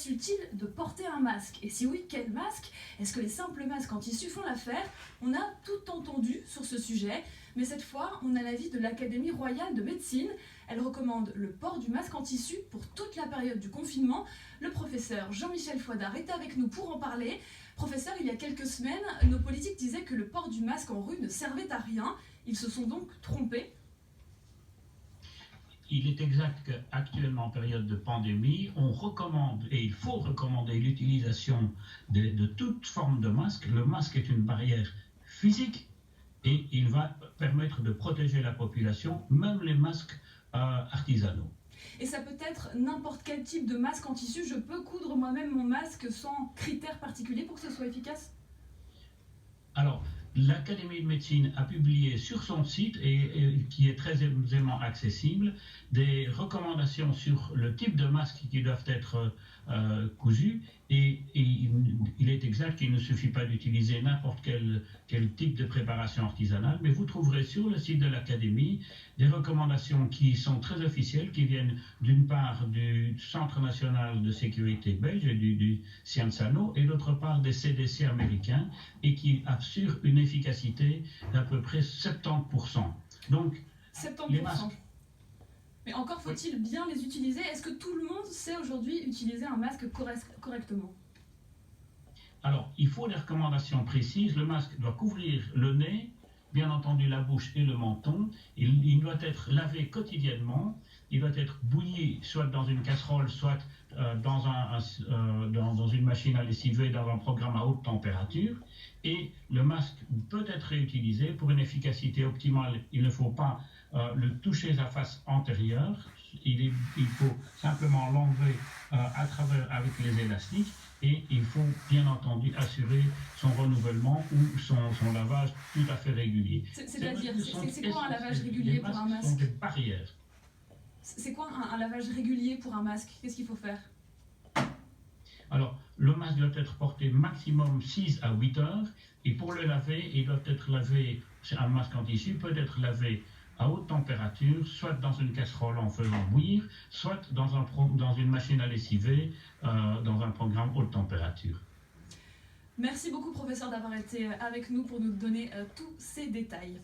Est-ce utile de porter un masque? Et si oui, quel masque? Est-ce que les simples masques en tissu font l'affaire? On a tout entendu sur ce sujet, mais cette fois, on a l'avis de l'Académie royale de médecine. Elle recommande le port du masque en tissu pour toute la période du confinement. Le professeur Jean-Michel Fouadard est avec nous pour en parler. Professeur, il y a quelques semaines, nos politiques disaient que le port du masque en rue ne servait à rien. Ils se sont donc trompés. Il est exact qu'actuellement, en période de pandémie, on recommande, et il faut recommander l'utilisation de toute forme de masque. Le masque est une barrière physique et il va permettre de protéger la population, même les masques artisanaux. Et ça peut être n'importe quel type de masque en tissu. Je peux coudre moi-même mon masque sans critères particuliers pour que ce soit efficace? Alors, l'Académie de médecine a publié sur son site, et qui est très aisément accessible, des recommandations sur le type de masque qui doivent être cousus. Et il est exact qu'il ne suffit pas d'utiliser n'importe quel type de préparation artisanale, mais vous trouverez sur le site de l'Académie des recommandations qui sont très officielles, qui viennent d'une part du Centre national de sécurité belge, du CIANSANO, et d'autre part des CDC américains, et qui assurent une efficacité d'à peu près 70%. Donc, 70%. les masques... Mais encore faut-il bien les utiliser. Est-ce que tout le monde sait aujourd'hui utiliser un masque correctement? Alors, il faut des recommandations précises. Le masque doit couvrir le nez, bien entendu la bouche et le menton. Il doit être lavé quotidiennement. Il doit être bouilli soit dans une casserole, soit dans une machine à lessiver, dans un programme à haute température. Et le masque peut être réutilisé pour une efficacité optimale. Il ne faut pas le toucher à face antérieure. Il faut simplement l'enlever à travers avec les élastiques. Et il faut bien entendu assurer son renouvellement ou son lavage tout à fait régulier. C'est-à-dire, c'est quoi un lavage régulier pour un masque? Ce sont des barrières. C'est quoi un lavage régulier pour un masque? Qu'est-ce qu'il faut faire? Alors, le masque doit être porté maximum 6 à 8 heures. Et pour le laver, il doit être lavé, un masque en tissu peut être lavé à haute température, soit dans une casserole en faisant bouillir, soit dans une machine à lessiver, dans un programme haute température. Merci beaucoup, professeur, d'avoir été avec nous pour nous donner tous ces détails.